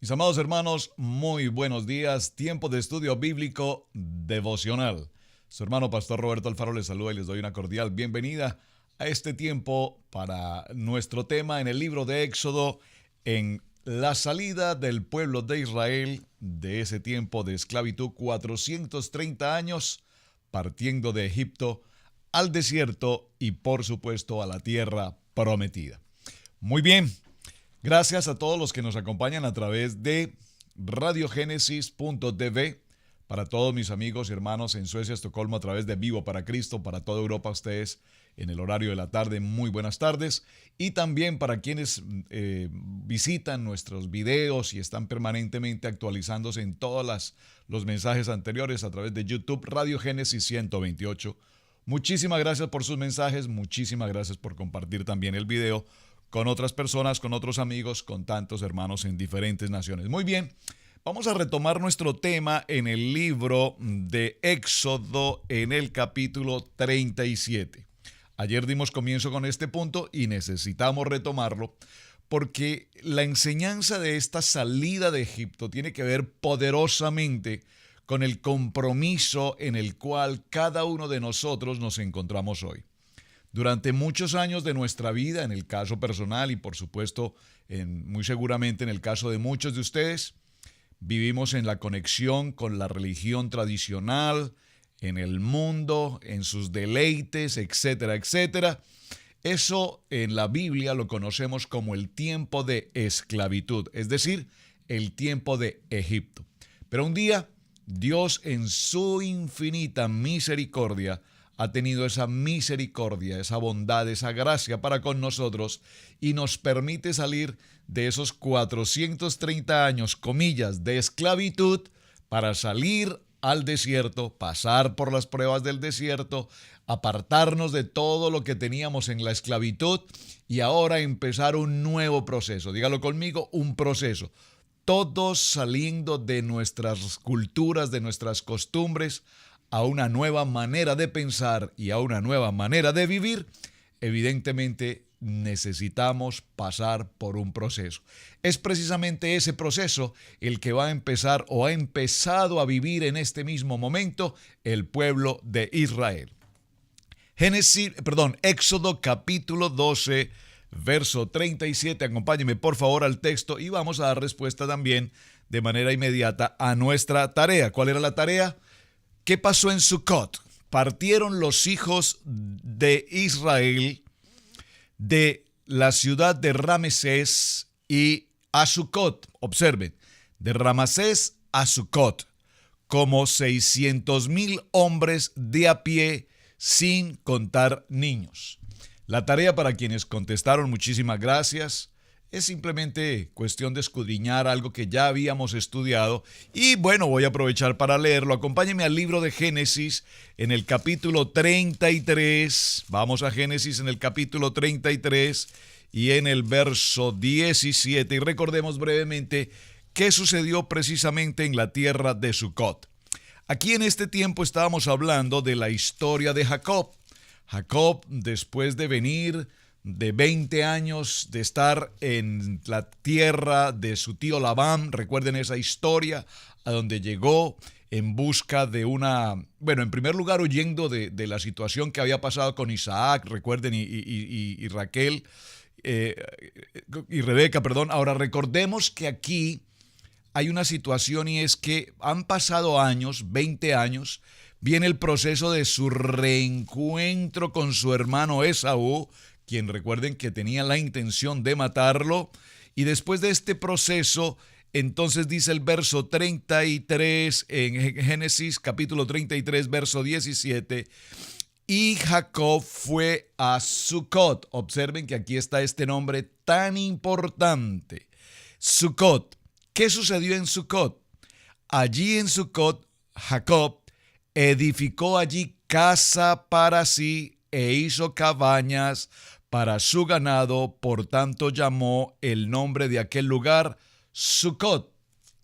Mis amados hermanos, muy buenos días. Tiempo de estudio bíblico devocional. Su hermano Pastor Roberto Alfaro les saluda y les doy una cordial bienvenida a este tiempo para nuestro tema en el libro de Éxodo, en la salida del pueblo de Israel de ese tiempo de esclavitud, 430 años, partiendo de Egipto al desierto y por supuesto a la tierra prometida. Muy bien. Gracias a todos los que nos acompañan a través de radiogénesis.tv, para todos mis amigos y hermanos en Suecia, Estocolmo, a través de Vivo para Cristo, para toda Europa, ustedes en el horario de la tarde, muy buenas tardes, y también para quienes visitan nuestros videos y están permanentemente actualizándose en todos los mensajes anteriores a través de YouTube, Radio Génesis 128. Muchísimas gracias por sus mensajes, muchísimas gracias por compartir también el video con otras personas, con otros amigos, con tantos hermanos en diferentes naciones. Muy bien, vamos a retomar nuestro tema en el libro de Éxodo en el capítulo 37. Ayer dimos comienzo con este punto y necesitamos retomarlo porque la enseñanza de esta salida de Egipto tiene que ver poderosamente con el compromiso en el cual cada uno de nosotros nos encontramos hoy. Durante muchos años de nuestra vida, en el caso personal y por supuesto, muy seguramente en el caso de muchos de ustedes, vivimos en la conexión con la religión tradicional, en el mundo, en sus deleites, etcétera, etcétera. Eso en la Biblia lo conocemos como el tiempo de esclavitud, es decir, el tiempo de Egipto. Pero un día, Dios en su infinita misericordia ha tenido esa misericordia, esa bondad, esa gracia para con nosotros y nos permite salir de esos 430 años, comillas, de esclavitud para salir al desierto, pasar por las pruebas del desierto, apartarnos de todo lo que teníamos en la esclavitud y ahora empezar un nuevo proceso. Dígalo conmigo, un proceso. Todos saliendo de nuestras culturas, de nuestras costumbres, a una nueva manera de pensar y a una nueva manera de vivir, evidentemente necesitamos pasar por un proceso. Es precisamente ese proceso el que va a empezar o ha empezado a vivir en este mismo momento el pueblo de Israel. Éxodo capítulo 12, verso 37. Acompáñeme por favor al texto y vamos a dar respuesta también de manera inmediata a nuestra tarea. ¿Cuál era la tarea? ¿Qué pasó en Sucot? Partieron los hijos de Israel de la ciudad de Ramesés y a Sucot. Observen, de Ramesés a Sucot, como 600,000 hombres de a pie, sin contar niños. La tarea para quienes contestaron, muchísimas gracias. Es simplemente cuestión de escudriñar algo que ya habíamos estudiado y bueno, voy a aprovechar para leerlo. Acompáñenme al libro de Génesis en el capítulo 33. Vamos a Génesis en el capítulo 33 y en el verso 17. Y recordemos brevemente qué sucedió precisamente en la tierra de Sucot. Aquí en este tiempo estábamos hablando de la historia de Jacob. Jacob, después de venir de 20 años de estar en la tierra de su tío Labán, recuerden esa historia, a donde llegó en busca de en primer lugar huyendo de la situación que había pasado con Isaac, recuerden, y Raquel, y Rebeca, perdón. Ahora recordemos que aquí hay una situación y es que han pasado años, 20 años, viene el proceso de su reencuentro con su hermano Esaú, quien recuerden que tenía la intención de matarlo, y después de este proceso, entonces dice el verso 33 en Génesis capítulo 33, verso 17, y Jacob fue a Sucot. Observen que aquí está este nombre tan importante, Sucot. ¿Qué sucedió en Sucot? Allí en Sucot, Jacob edificó allí casa para sí e hizo cabañas para su ganado, por tanto llamó el nombre de aquel lugar Sucot.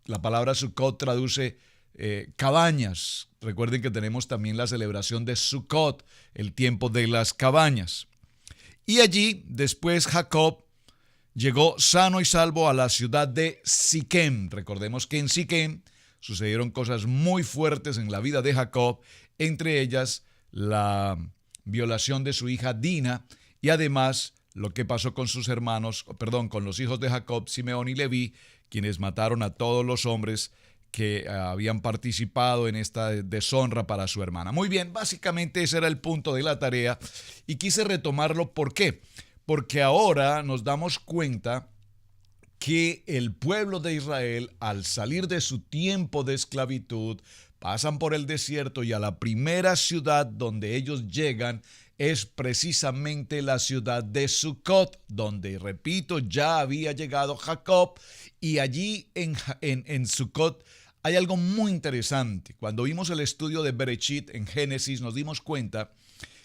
La palabra Sucot traduce cabañas. Recuerden que tenemos también la celebración de Sucot, el tiempo de las cabañas. Y allí después Jacob llegó sano y salvo a la ciudad de Siquem. Recordemos que en Siquem sucedieron cosas muy fuertes en la vida de Jacob, entre ellas la violación de su hija Dina y además lo que pasó con sus hermanos, con los hijos de Jacob, Simeón y Leví, quienes mataron a todos los hombres que habían participado en esta deshonra para su hermana. Muy bien, básicamente ese era el punto de la tarea y quise retomarlo. ¿Por qué? Porque ahora nos damos cuenta que el pueblo de Israel, al salir de su tiempo de esclavitud, pasan por el desierto y a la primera ciudad donde ellos llegan es precisamente la ciudad de Sucot, donde, repito, ya había llegado Jacob, y allí en Sucot hay algo muy interesante. Cuando vimos el estudio de Bereshit en Génesis, nos dimos cuenta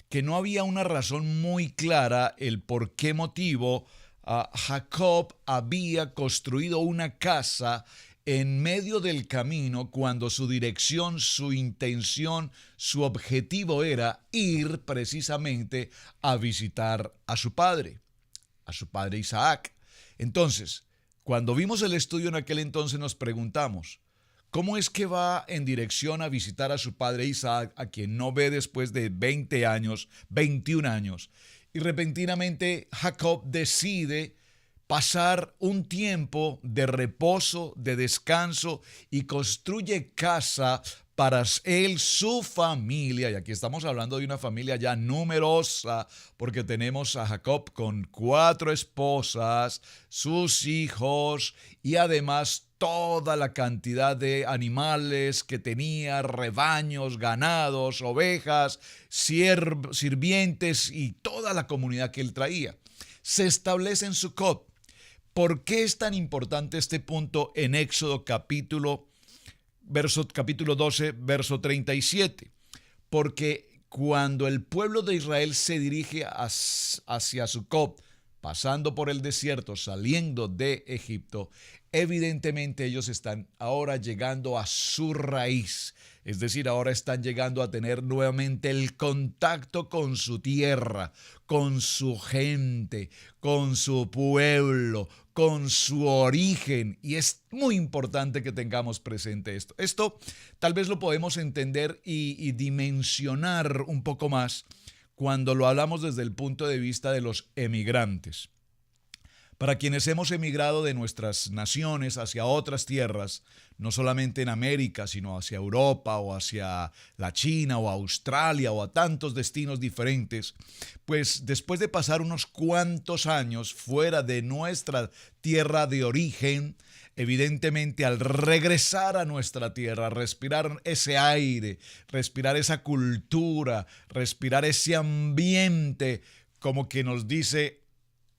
que no había una razón muy clara el por qué motivo Jacob había construido una casa en medio del camino cuando su dirección, su intención, su objetivo era ir precisamente a visitar a su padre Isaac. Entonces, cuando vimos el estudio en aquel entonces nos preguntamos, ¿cómo es que va en dirección a visitar a su padre Isaac, a quien no ve después de 20 años, 21 años? Y repentinamente Jacob decide pasar un tiempo de reposo, de descanso, y construye casa para él, su familia. Y aquí estamos hablando de una familia ya numerosa, porque tenemos a Jacob con 4 esposas, sus hijos y además toda la cantidad de animales que tenía, rebaños, ganados, ovejas, sirvientes y toda la comunidad que él traía. Se establece en Sucot. ¿Por qué es tan importante este punto en Éxodo capítulo 12, verso 37? Porque cuando el pueblo de Israel se dirige hacia Sucot, pasando por el desierto, saliendo de Egipto, evidentemente ellos están ahora llegando a su raíz. Es decir, ahora están llegando a tener nuevamente el contacto con su tierra, con su gente, con su pueblo, con su origen. Y es muy importante que tengamos presente esto. Esto tal vez lo podemos entender y dimensionar un poco más cuando lo hablamos desde el punto de vista de los emigrantes. Para quienes hemos emigrado de nuestras naciones hacia otras tierras, no solamente en América, sino hacia Europa o hacia la China o Australia o a tantos destinos diferentes, pues después de pasar unos cuantos años fuera de nuestra tierra de origen, evidentemente al regresar a nuestra tierra, respirar ese aire, respirar esa cultura, respirar ese ambiente, como que nos dice,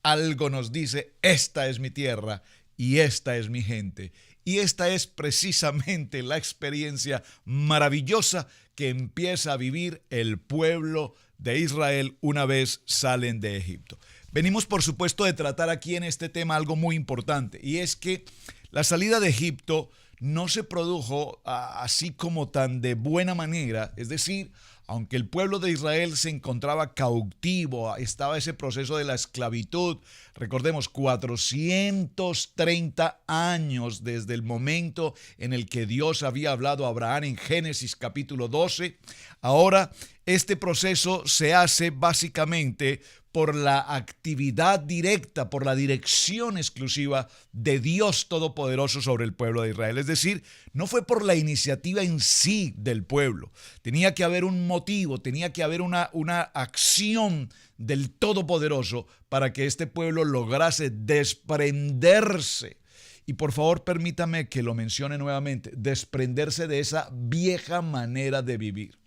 algo nos dice, esta es mi tierra y esta es mi gente. Y esta es precisamente la experiencia maravillosa que empieza a vivir el pueblo de Israel una vez salen de Egipto. Venimos, por supuesto, de tratar aquí en este tema algo muy importante, y es que la salida de Egipto no se produjo así como tan de buena manera. Es decir, aunque el pueblo de Israel se encontraba cautivo, estaba ese proceso de la esclavitud, recordemos, 430 años desde el momento en el que Dios había hablado a Abraham en Génesis capítulo 12, ahora este proceso se hace básicamente por la actividad directa, por la dirección exclusiva de Dios Todopoderoso sobre el pueblo de Israel. Es decir, no fue por la iniciativa en sí del pueblo. Tenía que haber un motivo, tenía que haber una acción del Todopoderoso para que este pueblo lograse desprenderse. Y por favor, permítame que lo mencione nuevamente, desprenderse de esa vieja manera de vivir.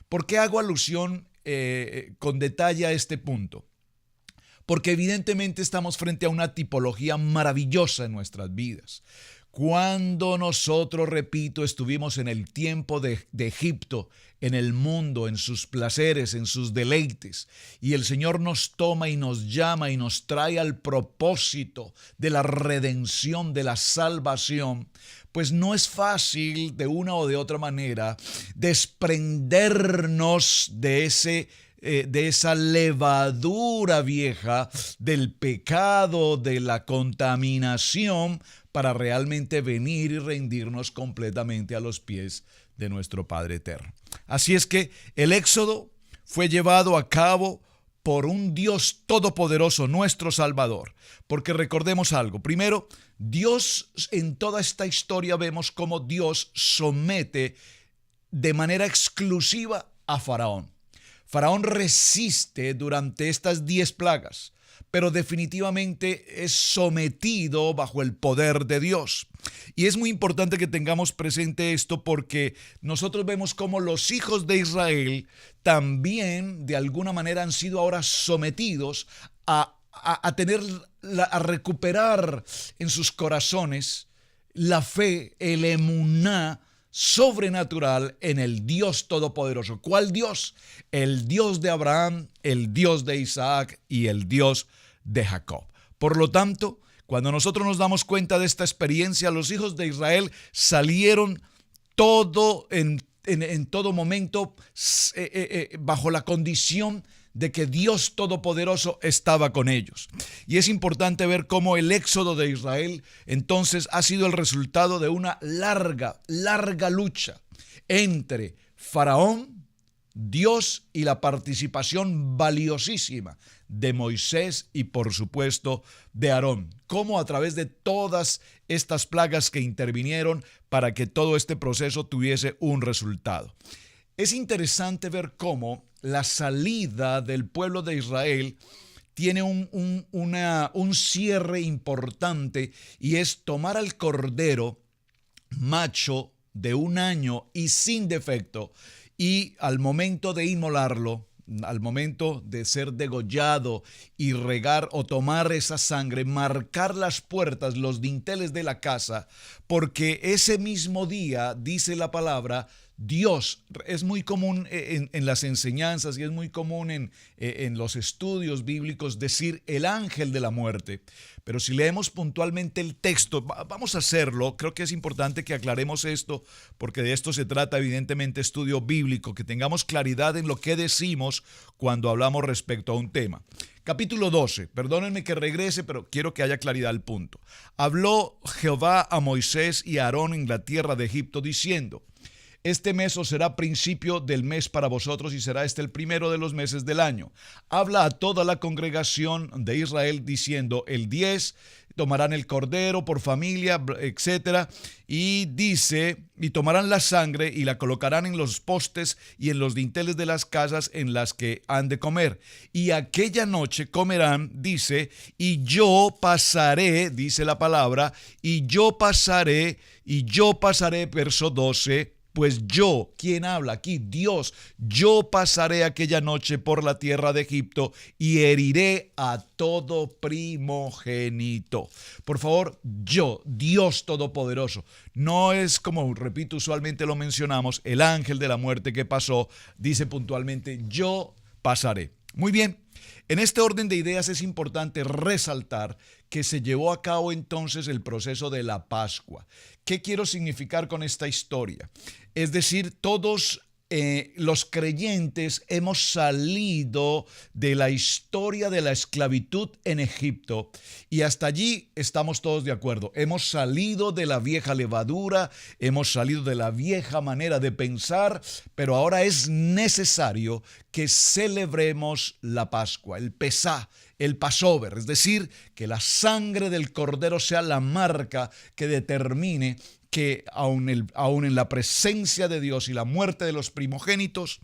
¿Por qué hago alusión con detalle a este punto? Porque evidentemente estamos frente a una tipología maravillosa en nuestras vidas. Cuando nosotros, repito, estuvimos en el tiempo de Egipto, en el mundo, en sus placeres, en sus deleites, y el Señor nos toma y nos llama y nos trae al propósito de la redención, de la salvación, pues no es fácil de una o de otra manera desprendernos de ese de esa levadura vieja, del pecado, de la contaminación, para realmente venir y rendirnos completamente a los pies de nuestro Padre Eterno. Así es que el Éxodo fue llevado a cabo por un Dios todopoderoso, nuestro Salvador. Porque recordemos algo. Primero, Dios, en toda esta historia vemos cómo Dios somete de manera exclusiva a Faraón. Faraón resiste durante estas 10 plagas, pero definitivamente es sometido bajo el poder de Dios. Y es muy importante que tengamos presente esto, porque nosotros vemos cómo los hijos de Israel también de alguna manera han sido ahora sometidos a recuperar en sus corazones la fe, el emuná sobrenatural en el Dios Todopoderoso. ¿Cuál Dios? El Dios de Abraham, el Dios de Isaac y el Dios de Jacob. Por lo tanto, cuando nosotros nos damos cuenta de esta experiencia, los hijos de Israel salieron en todo momento bajo la condición de que Dios Todopoderoso estaba con ellos. Y es importante ver cómo el éxodo de Israel entonces ha sido el resultado de una larga lucha entre Faraón, Dios y la participación valiosísima de Moisés y por supuesto de Aarón. Cómo a través de todas estas plagas que intervinieron para que todo este proceso tuviese un resultado. Es interesante ver cómo la salida del pueblo de Israel tiene un cierre importante, y es tomar al cordero macho de 1 año y sin defecto, y al momento de inmolarlo, al momento de ser degollado y regar o tomar esa sangre, marcar las puertas, los dinteles de la casa, porque ese mismo día, dice la palabra, Dios, es muy común en las enseñanzas y es muy común en los estudios bíblicos decir el ángel de la muerte. Pero si leemos puntualmente el texto, vamos a hacerlo. Creo que es importante que aclaremos esto, porque de esto se trata evidentemente estudio bíblico, que tengamos claridad en lo que decimos cuando hablamos respecto a un tema. Capítulo 12, perdónenme que regrese, pero quiero que haya claridad al punto. Habló Jehová a Moisés y a Aarón en la tierra de Egipto, diciendo: este mes os será principio del mes para vosotros, y será este el primero de los meses del año. Habla a toda la congregación de Israel diciendo: el 10 tomarán el cordero por familia, etcétera. Y dice: y tomarán la sangre y la colocarán en los postes y en los dinteles de las casas en las que han de comer. Y aquella noche comerán, dice, y yo pasaré, dice la palabra, y yo pasaré, verso 12. Pues yo, ¿quién habla aquí? Dios. Yo pasaré aquella noche por la tierra de Egipto y heriré a todo primogénito. Por favor, yo, Dios Todopoderoso. No es como, repito, usualmente lo mencionamos, el ángel de la muerte que pasó, dice puntualmente, yo pasaré. Muy bien. En este orden de ideas es importante resaltar que se llevó a cabo entonces el proceso de la Pascua. ¿Qué quiero significar con esta historia? Es decir, todos los creyentes hemos salido de la historia de la esclavitud en Egipto, y hasta allí estamos todos de acuerdo. Hemos salido de la vieja levadura, hemos salido de la vieja manera de pensar, pero ahora es necesario que celebremos la Pascua, el Pesá, el Passover, es decir, que la sangre del cordero sea la marca que determine que aun en la presencia de Dios y la muerte de los primogénitos,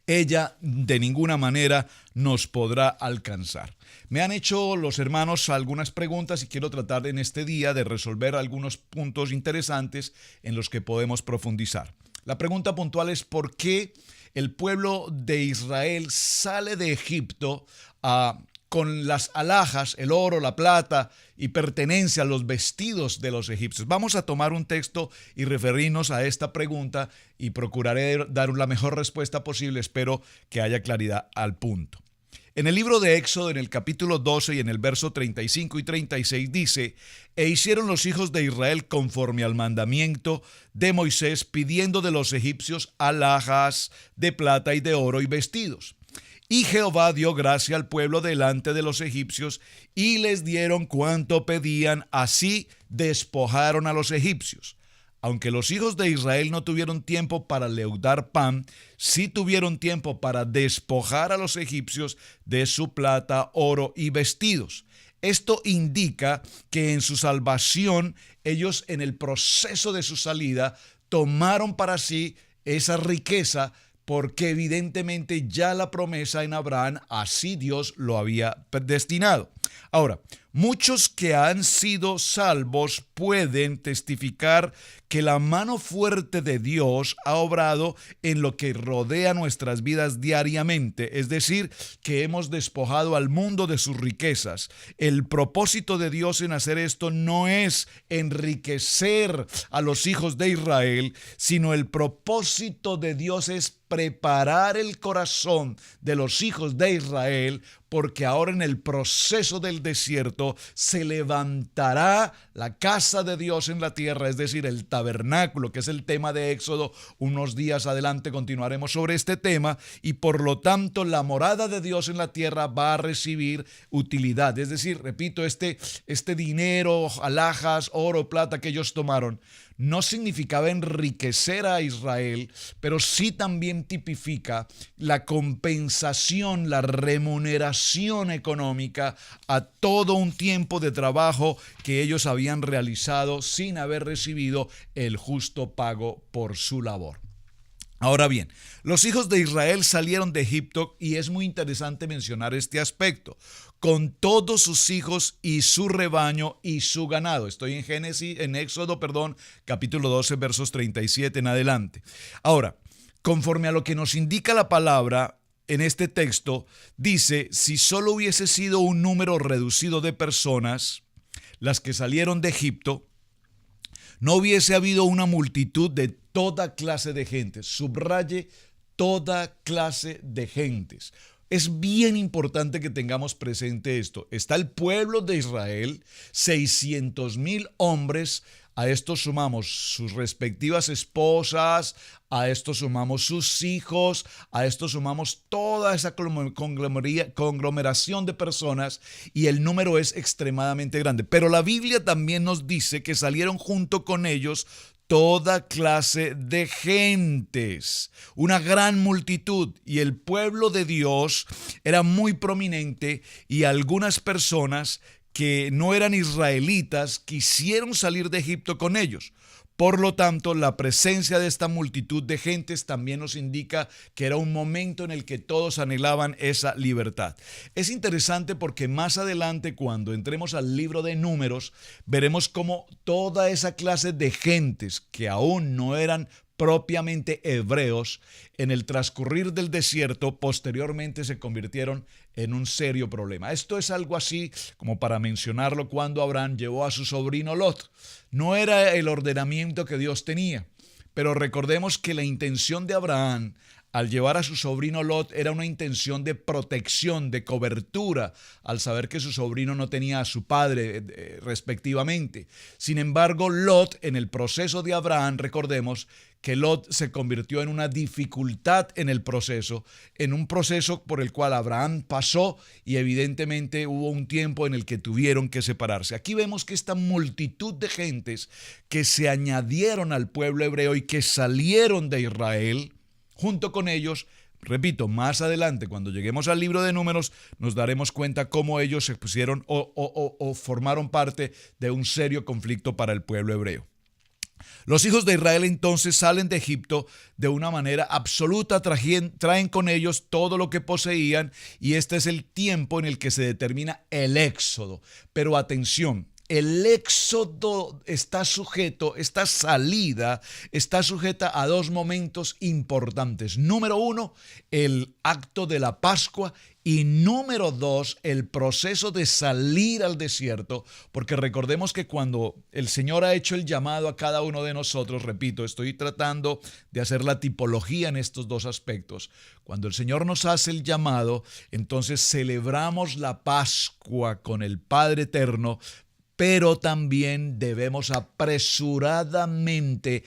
ella de ninguna manera nos podrá alcanzar. Me han hecho los hermanos algunas preguntas y quiero tratar en este día de resolver algunos puntos interesantes en los que podemos profundizar. La pregunta puntual es: ¿por qué el pueblo de Israel sale de Egipto con las alhajas, el oro, la plata y pertenencia a los vestidos de los egipcios? Vamos a tomar un texto y referirnos a esta pregunta, y procuraré dar la mejor respuesta posible. Espero que haya claridad al punto. En el libro de Éxodo, en el capítulo 12 y en el verso 35 y 36 dice: e hicieron los hijos de Israel conforme al mandamiento de Moisés, pidiendo de los egipcios alhajas de plata y de oro y vestidos. Y Jehová dio gracia al pueblo delante de los egipcios, y les dieron cuanto pedían, así despojaron a los egipcios. Aunque los hijos de Israel no tuvieron tiempo para leudar pan, sí tuvieron tiempo para despojar a los egipcios de su plata, oro y vestidos. Esto indica que en su salvación, ellos en el proceso de su salida, tomaron para sí esa riqueza, porque evidentemente ya la promesa en Abraham, así Dios lo había predestinado. Ahora, muchos que han sido salvos pueden testificar que la mano fuerte de Dios ha obrado en lo que rodea nuestras vidas diariamente, es decir, que hemos despojado al mundo de sus riquezas. El propósito de Dios en hacer esto no es enriquecer a los hijos de Israel, sino el propósito de Dios es preparar el corazón de los hijos de Israel, porque ahora en el proceso del desierto se levantará la casa de Dios en la tierra, es decir, el tabernáculo, que es el tema de Éxodo. Unos días adelante continuaremos sobre este tema, y por lo tanto la morada de Dios en la tierra va a recibir utilidad. Es decir, repito, este dinero, alhajas, oro, plata que ellos tomaron, no significaba enriquecer a Israel, pero sí también tipifica la compensación, la remuneración económica a todo un tiempo de trabajo que ellos habían realizado sin haber recibido el justo pago por su labor. Ahora bien, los hijos de Israel salieron de Egipto, y es muy interesante mencionar este aspecto, con todos sus hijos y su rebaño y su ganado. Estoy en Éxodo, capítulo 12, versos 37 en adelante. Ahora, conforme a lo que nos indica la palabra en este texto, dice: si solo hubiese sido un número reducido de personas las que salieron de Egipto, no hubiese habido una multitud de toda clase de gentes. Subraye: toda clase de gentes. Es bien importante que tengamos presente esto. Está el pueblo de Israel, 600,000 hombres. A esto sumamos sus respectivas esposas, a esto sumamos sus hijos, a esto sumamos toda esa conglomeración de personas, y el número es extremadamente grande. Pero la Biblia también nos dice que salieron junto con ellos toda clase de gentes, una gran multitud, y el pueblo de Dios era muy prominente, y algunas personas que no eran israelitas quisieron salir de Egipto con ellos. Por lo tanto, la presencia de esta multitud de gentes también nos indica que era un momento en el que todos anhelaban esa libertad. Es interesante porque más adelante, cuando entremos al libro de Números, veremos cómo toda esa clase de gentes que aún no eran propiamente hebreos, en el transcurrir del desierto, posteriormente se convirtieron en un serio problema. Esto es algo así como para mencionarlo cuando Abraham llevó a su sobrino Lot. No era el ordenamiento que Dios tenía, pero recordemos que la intención de Abraham al llevar a su sobrino Lot era una intención de protección, de cobertura, al saber que su sobrino no tenía a su padre respectivamente. Sin embargo, Lot, en el proceso de Abraham, recordemos que Lot se convirtió en una dificultad en el proceso, en un proceso por el cual Abraham pasó, y evidentemente hubo un tiempo en el que tuvieron que separarse. Aquí vemos que esta multitud de gentes que se añadieron al pueblo hebreo y que salieron de Israel, junto con ellos, repito, más adelante cuando lleguemos al libro de Números, nos daremos cuenta cómo ellos se pusieron o formaron parte de un serio conflicto para el pueblo hebreo. Los hijos de Israel entonces salen de Egipto de una manera absoluta, traen con ellos todo lo que poseían, y este es el tiempo en el que se determina el éxodo. Pero atención, el éxodo esta salida está sujeta a dos momentos importantes. Número uno, el acto de la Pascua, y número dos, el proceso de salir al desierto, porque recordemos que cuando el Señor ha hecho el llamado a cada uno de nosotros, repito, estoy tratando de hacer la tipología en estos dos aspectos. Cuando el Señor nos hace el llamado, entonces celebramos la Pascua con el Padre Eterno, pero también debemos apresuradamente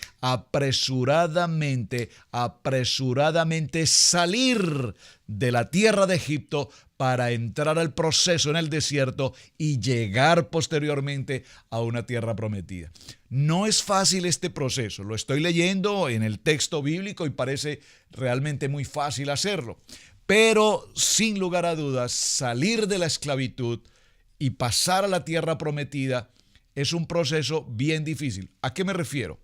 salir de la tierra de Egipto para entrar al proceso en el desierto y llegar posteriormente a una tierra prometida. No es fácil este proceso, lo estoy leyendo en el texto bíblico y parece realmente muy fácil hacerlo, pero sin lugar a dudas, salir de la esclavitud y pasar a la tierra prometida es un proceso bien difícil. ¿A qué me refiero?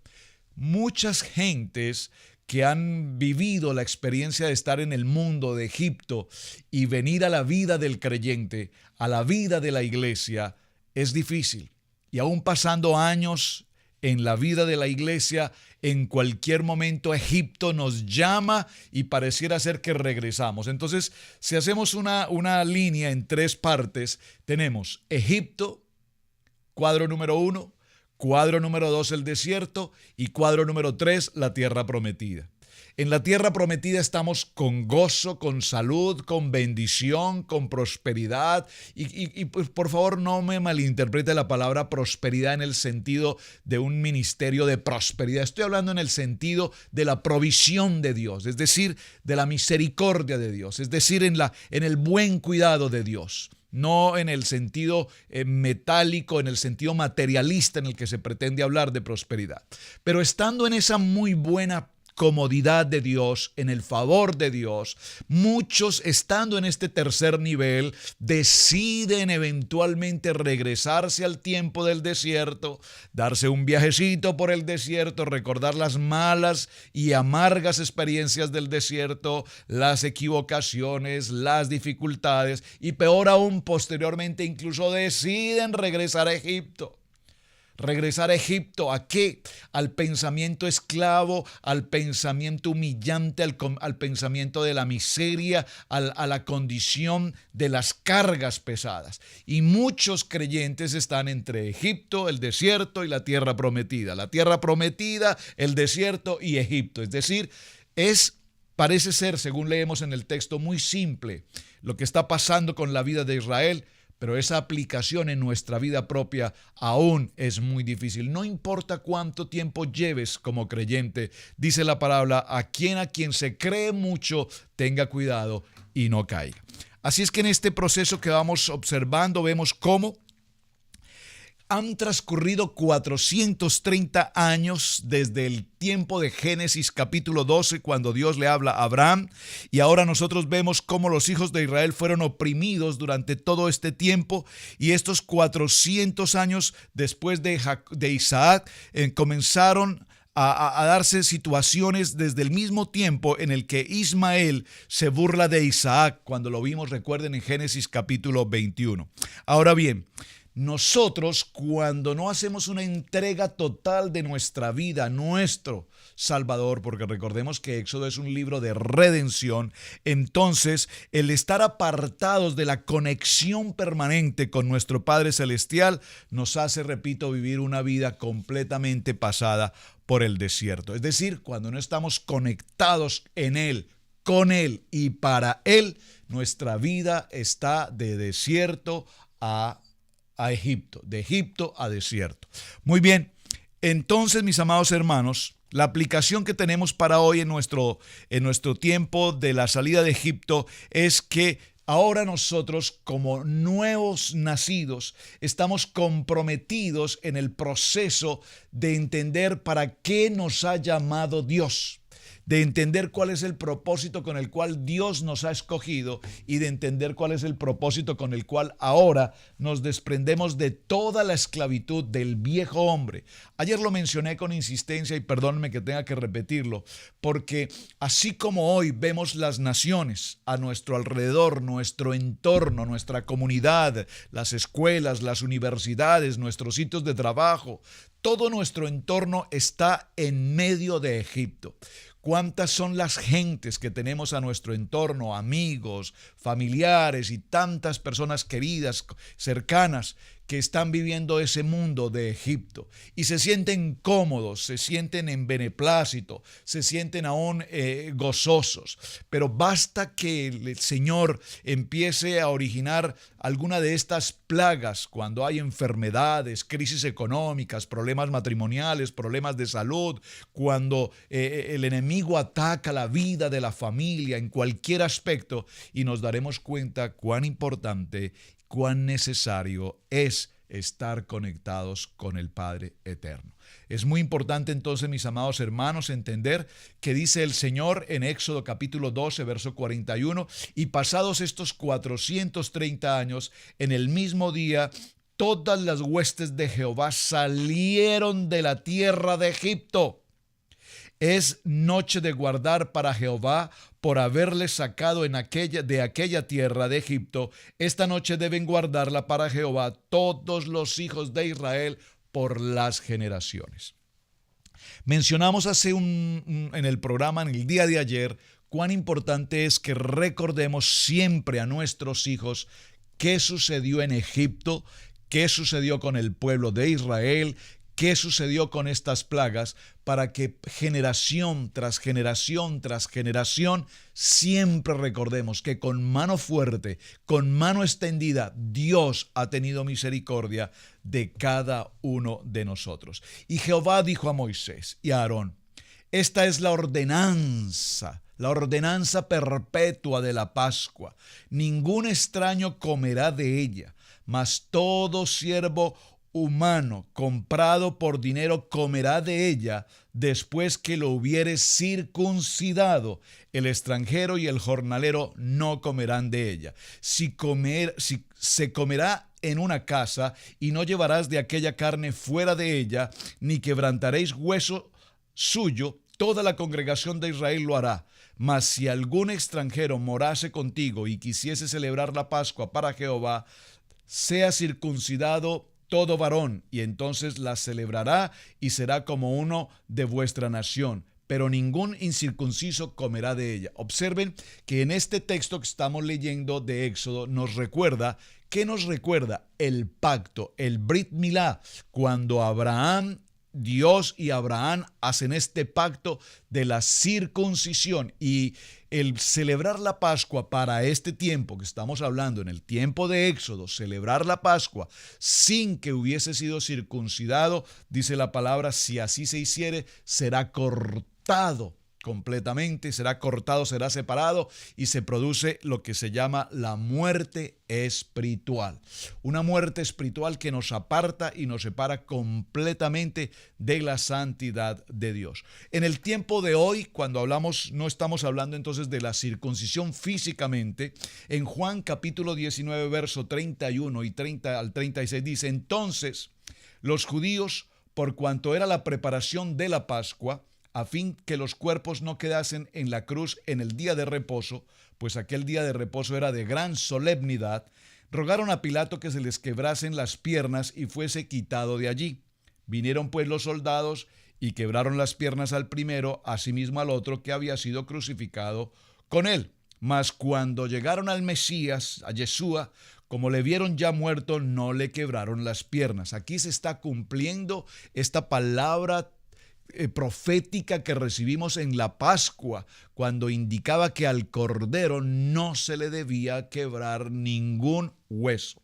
Muchas gentes que han vivido la experiencia de estar en el mundo de Egipto y venir a la vida del creyente, a la vida de la iglesia, es difícil. Y aún pasando años en la vida de la iglesia, en cualquier momento Egipto nos llama y pareciera ser que regresamos. Entonces, si hacemos una línea en tres partes, tenemos Egipto, cuadro número 1, cuadro número 2, el desierto, y cuadro número 3, la tierra prometida. En la tierra prometida estamos con gozo, con salud, con bendición, con prosperidad. Y pues, por favor, no me malinterprete la palabra prosperidad en el sentido de un ministerio de prosperidad. Estoy hablando en el sentido de la provisión de Dios, es decir, de la misericordia de Dios, es decir, en el buen cuidado de Dios. No en el sentido metálico, en el sentido materialista en el que se pretende hablar de prosperidad. Pero estando en esa muy buena comodidad de Dios, en el favor de Dios, muchos estando en este tercer nivel deciden eventualmente regresarse al tiempo del desierto, darse un viajecito por el desierto, recordar las malas y amargas experiencias del desierto, las equivocaciones, las dificultades y peor aún posteriormente incluso deciden regresar a Egipto. ¿Regresar a Egipto a qué? Al pensamiento esclavo, al pensamiento humillante, al pensamiento de la miseria, a la condición de las cargas pesadas. Y muchos creyentes están entre Egipto, el desierto y la tierra prometida. La tierra prometida, el desierto y Egipto. Es decir, parece ser, según leemos en el texto, muy simple lo que está pasando con la vida de Israel. Pero esa aplicación en nuestra vida propia aún es muy difícil. No importa cuánto tiempo lleves como creyente, dice la palabra, a quien se cree mucho, tenga cuidado y no caiga. Así es que en este proceso que vamos observando, vemos cómo han transcurrido 430 años desde el tiempo de Génesis capítulo 12, cuando Dios le habla a Abraham, y ahora nosotros vemos cómo los hijos de Israel fueron oprimidos durante todo este tiempo, y estos 400 años después de Isaac comenzaron a darse situaciones desde el mismo tiempo en el que Ismael se burla de Isaac, cuando lo vimos, recuerden, en Génesis capítulo 21. Ahora bien, nosotros, cuando no hacemos una entrega total de nuestra vida a nuestro Salvador, porque recordemos que Éxodo es un libro de redención, entonces el estar apartados de la conexión permanente con nuestro Padre Celestial nos hace, repito, vivir una vida completamente pasada por el desierto. Es decir, cuando no estamos conectados en Él, con Él y para Él, nuestra vida está de desierto a Egipto, de Egipto a desierto. Muy bien, entonces, mis amados hermanos, la aplicación que tenemos para hoy en nuestro tiempo de la salida de Egipto es que ahora nosotros, como nuevos nacidos, estamos comprometidos en el proceso de entender para qué nos ha llamado Dios, de entender cuál es el propósito con el cual Dios nos ha escogido y de entender cuál es el propósito con el cual ahora nos desprendemos de toda la esclavitud del viejo hombre. Ayer lo mencioné con insistencia y perdónenme que tenga que repetirlo, porque así como hoy vemos las naciones a nuestro alrededor, nuestro entorno, nuestra comunidad, las escuelas, las universidades, nuestros sitios de trabajo, todo nuestro entorno está en medio de Egipto. ¿Cuántas son las gentes que tenemos a nuestro entorno, amigos, familiares y tantas personas queridas, cercanas, que están viviendo ese mundo de Egipto y se sienten cómodos, se sienten en beneplácito, se sienten aún gozosos. Pero basta que el Señor empiece a originar alguna de estas plagas cuando hay enfermedades, crisis económicas, problemas matrimoniales, problemas de salud, cuando el enemigo ataca la vida de la familia en cualquier aspecto, y nos daremos cuenta cuán importante, cuán necesario es estar conectados con el Padre Eterno. Es muy importante entonces, mis amados hermanos, entender que dice el Señor en Éxodo capítulo 12, verso 41, y pasados estos 430 años, en el mismo día, todas las huestes de Jehová salieron de la tierra de Egipto. Es noche de guardar para Jehová por haberle sacado de aquella tierra de Egipto. Esta noche deben guardarla para Jehová todos los hijos de Israel por las generaciones. Mencionamos en el programa, en el día de ayer, cuán importante es que recordemos siempre a nuestros hijos qué sucedió en Egipto, qué sucedió con el pueblo de Israel, qué sucedió con estas plagas, para que generación tras generación tras generación siempre recordemos que con mano fuerte, con mano extendida, Dios ha tenido misericordia de cada uno de nosotros. Y Jehová dijo a Moisés y a Aarón: esta es la ordenanza perpetua de la Pascua. Ningún extraño comerá de ella, mas todo siervo humano comprado por dinero comerá de ella después que lo hubiere circuncidado. El extranjero y el jornalero no comerán de ella. Si se comerá en una casa, y no llevarás de aquella carne fuera de ella, ni quebrantaréis hueso suyo, toda la congregación de Israel lo hará. Mas si algún extranjero morase contigo y quisiese celebrar la Pascua para Jehová, sea circuncidado todo varón, y entonces la celebrará y será como uno de vuestra nación, pero ningún incircunciso comerá de ella. Observen que en este texto que estamos leyendo de Éxodo nos recuerda, ¿qué nos recuerda? El pacto, el Brit Milá, cuando Dios y Abraham hacen este pacto de la circuncisión, y el celebrar la Pascua para este tiempo que estamos hablando, en el tiempo de Éxodo, celebrar la Pascua sin que hubiese sido circuncidado, dice la palabra, si así se hiciere, será cortado completamente, será cortado, será separado, y se produce lo que se llama la muerte espiritual. Una muerte espiritual que nos aparta y nos separa completamente de la santidad de Dios. En el tiempo de hoy, cuando hablamos, no estamos hablando entonces de la circuncisión físicamente. En Juan capítulo 19, verso 31 y 30 al 36 dice: entonces los judíos, por cuanto era la preparación de la Pascua, a fin que los cuerpos no quedasen en la cruz en el día de reposo, pues aquel día de reposo era de gran solemnidad, rogaron a Pilato que se les quebrasen las piernas y fuese quitado de allí. Vinieron pues los soldados y quebraron las piernas al primero, asimismo al otro que había sido crucificado con él. Mas cuando llegaron al Mesías, a Yeshua, como le vieron ya muerto, no le quebraron las piernas. Aquí se está cumpliendo esta palabra profética que recibimos en la Pascua, cuando indicaba que al cordero no se le debía quebrar ningún hueso.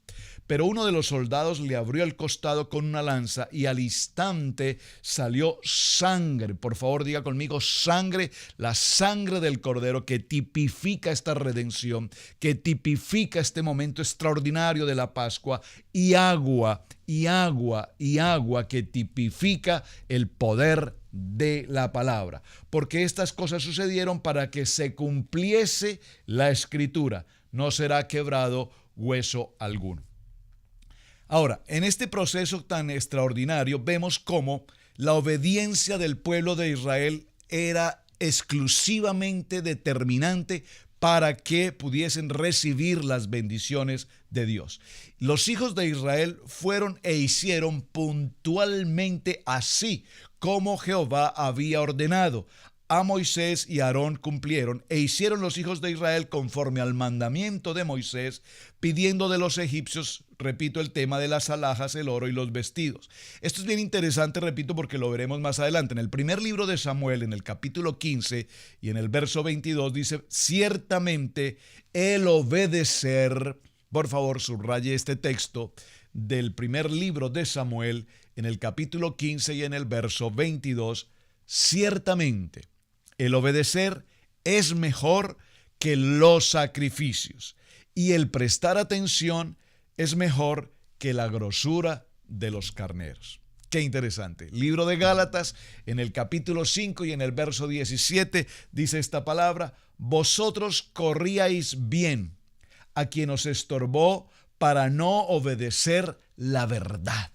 Pero uno de los soldados le abrió el costado con una lanza y al instante salió sangre. Por favor, diga conmigo: sangre, la sangre del cordero, que tipifica esta redención, que tipifica este momento extraordinario de la Pascua, y agua, que tipifica el poder de la palabra. Porque estas cosas sucedieron para que se cumpliese la Escritura: no será quebrado hueso alguno. Ahora, en este proceso tan extraordinario vemos cómo la obediencia del pueblo de Israel era exclusivamente determinante para que pudiesen recibir las bendiciones de Dios. Los hijos de Israel fueron e hicieron puntualmente así como Jehová había ordenado. a Moisés y a Aarón cumplieron, e hicieron los hijos de Israel conforme al mandamiento de Moisés, pidiendo de los egipcios, repito, el tema de las alhajas, el oro y los vestidos. Esto es bien interesante, repito, porque lo veremos más adelante. En el primer libro de Samuel, en el capítulo 15 y en el verso 22, dice: ciertamente el obedecer, por favor subraye este texto del primer libro de Samuel, en el capítulo 15 y en el verso 22, ciertamente el obedecer es mejor que los sacrificios, y el prestar atención es mejor que la grosura de los carneros. Qué interesante. Libro de Gálatas, en el capítulo 5 y en el verso 17, dice esta palabra: vosotros corríais bien a quien os estorbó para no obedecer la verdad.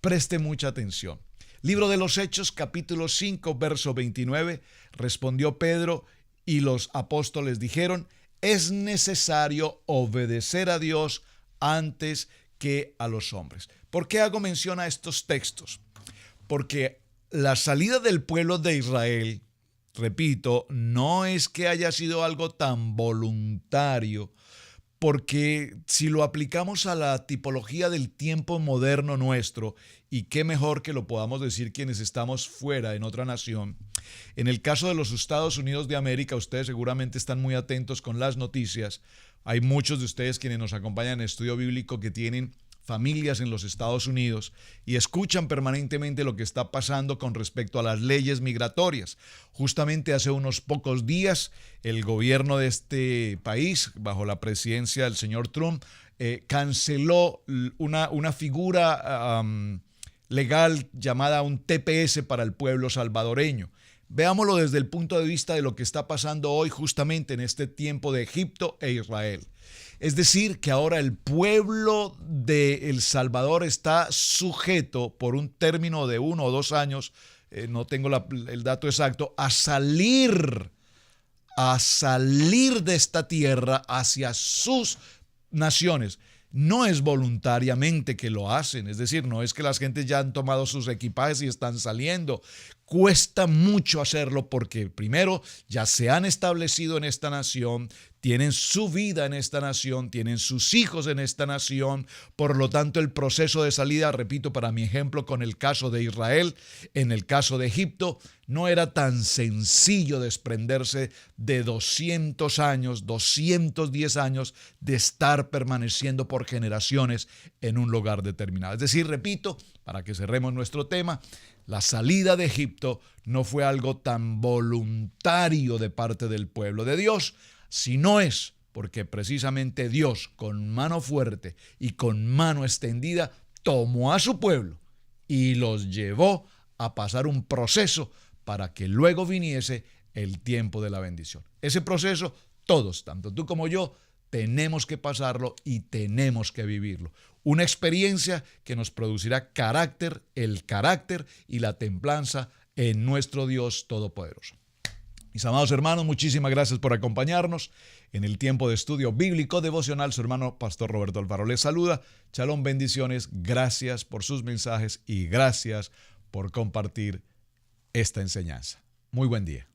Preste mucha atención. Libro de los Hechos, capítulo 5, verso 29, respondió Pedro y los apóstoles dijeron: es necesario obedecer a Dios antes que a los hombres. ¿Por qué hago mención a estos textos? Porque la salida del pueblo de Israel, repito, no es que haya sido algo tan voluntario, porque si lo aplicamos a la tipología del tiempo moderno nuestro, y qué mejor que lo podamos decir quienes estamos fuera en otra nación, en el caso de los Estados Unidos de América, ustedes seguramente están muy atentos con las noticias. Hay muchos de ustedes quienes nos acompañan en estudio bíblico que tienen familias en los Estados Unidos y escuchan permanentemente lo que está pasando con respecto a las leyes migratorias. Justamente hace unos pocos días, el gobierno de este país, bajo la presidencia del señor Trump, canceló una figura legal llamada un TPS para el pueblo salvadoreño. Veámoslo desde el punto de vista de lo que está pasando hoy justamente en este tiempo de Egipto e Israel. Es decir, que ahora el pueblo de El Salvador está sujeto por un término de 1 o 2 años, no tengo el dato exacto, a salir de esta tierra hacia sus naciones. No es voluntariamente que lo hacen, es decir, no es que las gentes ya han tomado sus equipajes y están saliendo. Cuesta mucho hacerlo porque primero ya se han establecido en esta nación, tienen su vida en esta nación, tienen sus hijos en esta nación. Por lo tanto, el proceso de salida, repito, para mi ejemplo con el caso de Israel, en el caso de Egipto, no era tan sencillo desprenderse de 200 años, 210 años de estar permaneciendo por generaciones en un lugar determinado. Es decir, repito, para que cerremos nuestro tema, la salida de Egipto no fue algo tan voluntario de parte del pueblo de Dios, sino es porque precisamente Dios, con mano fuerte y con mano extendida, tomó a su pueblo y los llevó a pasar un proceso para que luego viniese el tiempo de la bendición. Ese proceso, todos, tanto tú como yo, tenemos que pasarlo y tenemos que vivirlo. Una experiencia que nos producirá carácter, el carácter y la templanza en nuestro Dios Todopoderoso. Mis amados hermanos, muchísimas gracias por acompañarnos en el tiempo de estudio bíblico devocional. Su hermano Pastor Roberto Alfaro les saluda. Shalom, bendiciones. Gracias por sus mensajes y gracias por compartir esta enseñanza. Muy buen día.